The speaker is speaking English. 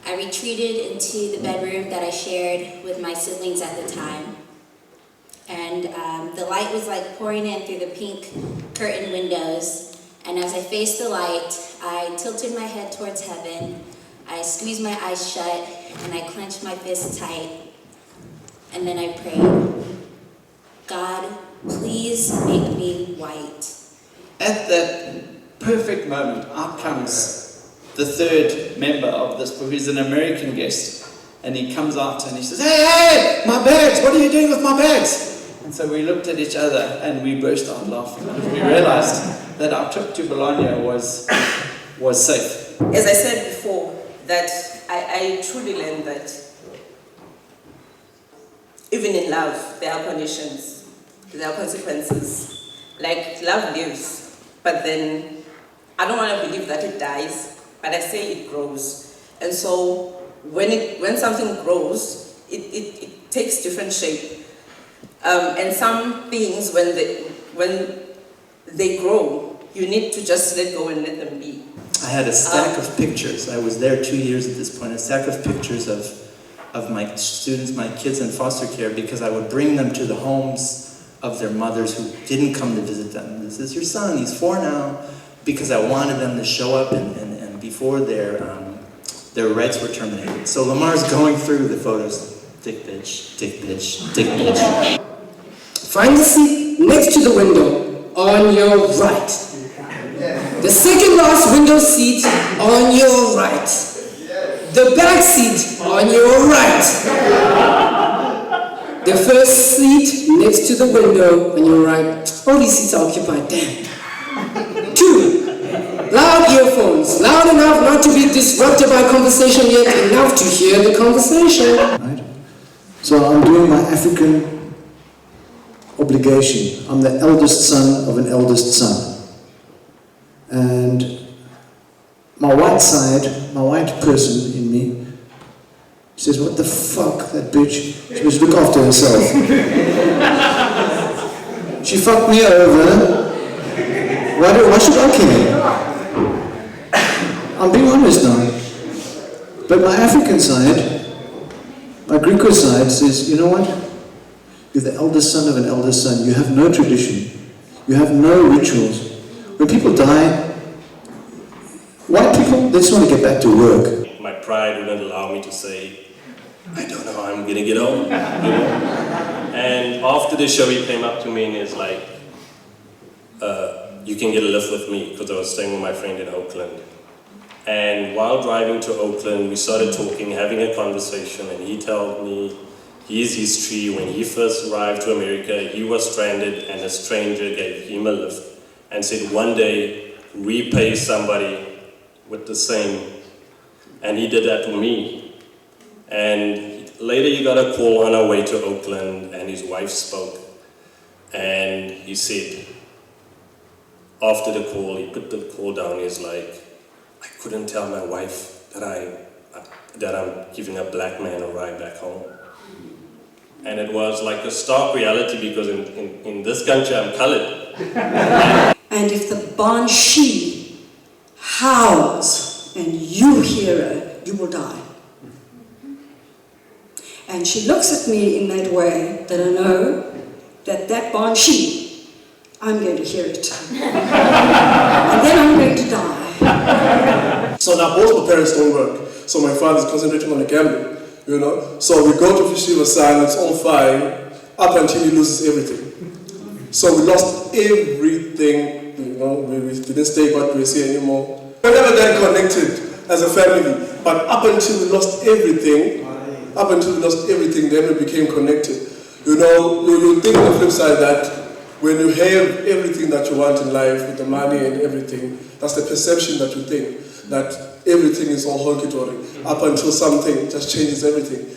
I retreated into the bedroom that I shared with my siblings at the time. And the light was like pouring in through the pink curtain windows. And as I faced the light, I tilted my head towards heaven. I squeezed my eyes shut and I clenched my fists tight. And then I prayed, God, please make me white. At that perfect moment, out comes the third member of this book. He's an American guest. And he comes out and he says, hey, my bags, what are you doing with my bags? And so we looked at each other and we burst out laughing because we realized that our trip to Bologna was safe. As I said before, that I truly learned that even in love, there are conditions, there are consequences. Like, love lives, but then I don't want to believe that it dies, but I say it grows. And so when something grows, it takes different shape. And some things, when they grow, you need to just let go and let them be. I had a stack of pictures. I was there 2 years at this point. A stack of pictures of my students, my kids in foster care, because I would bring them to the homes of their mothers who didn't come to visit them. This is your son, he's 4 now, because I wanted them to show up and before their rights were terminated. So Lamar's going through the photos. Dick bitch, dick bitch, dick bitch. Find the seat next to the window on your right. The second last window seat on your right. The back seat on your right. The first seat next to the window on your right. All these seats are occupied, damn. 2. Loud earphones, loud enough not to be disrupted by conversation, yet enough to hear the conversation. Right? So I'm doing my African obligation. I'm the eldest son of an eldest son. And my white side, my white person in me, says, what the fuck, that bitch, she must look after herself. She fucked me over. Why should I care? I'm being honest now. But my African side, my Greco side says, you know what? You're the eldest son of an eldest son. You have no tradition. You have no rituals. When people die, white people, they just want to get back to work. My pride wouldn't allow me to say, I don't know how I'm going to get home. You know? And after the show, he came up to me and he's like, you can get a lift with me, because I was staying with my friend in Oakland. And while driving to Oakland, we started talking, having a conversation, and he told me his history. When he first arrived to America, he was stranded and a stranger gave him a lift and said, one day, repay somebody with the same. And he did that to me. And later he got a call on our way to Oakland, and his wife spoke. And he said, after the call, he put the call down, he's like, I couldn't tell my wife that I'm giving a black man a ride back home. And it was like a stark reality, because in this country I'm colored. And if the banshee howls and you hear her, you will die. And she looks at me in that way that I know that banshee, I'm going to hear it. And then I'm going to die. So now both my parents don't work. So my father's concentrating on the gambling, you know. So we go to Fish Riverside, it's all fine, up until he loses everything. So we lost everything, you know, we didn't stay what we see anymore. We're never that connected as a family, but up until we lost everything, then we became connected. You know, you think on the flip side that when you have everything that you want in life, with the money and everything, that's the perception that you think, that everything is all hunky-dory, up until something just changes everything.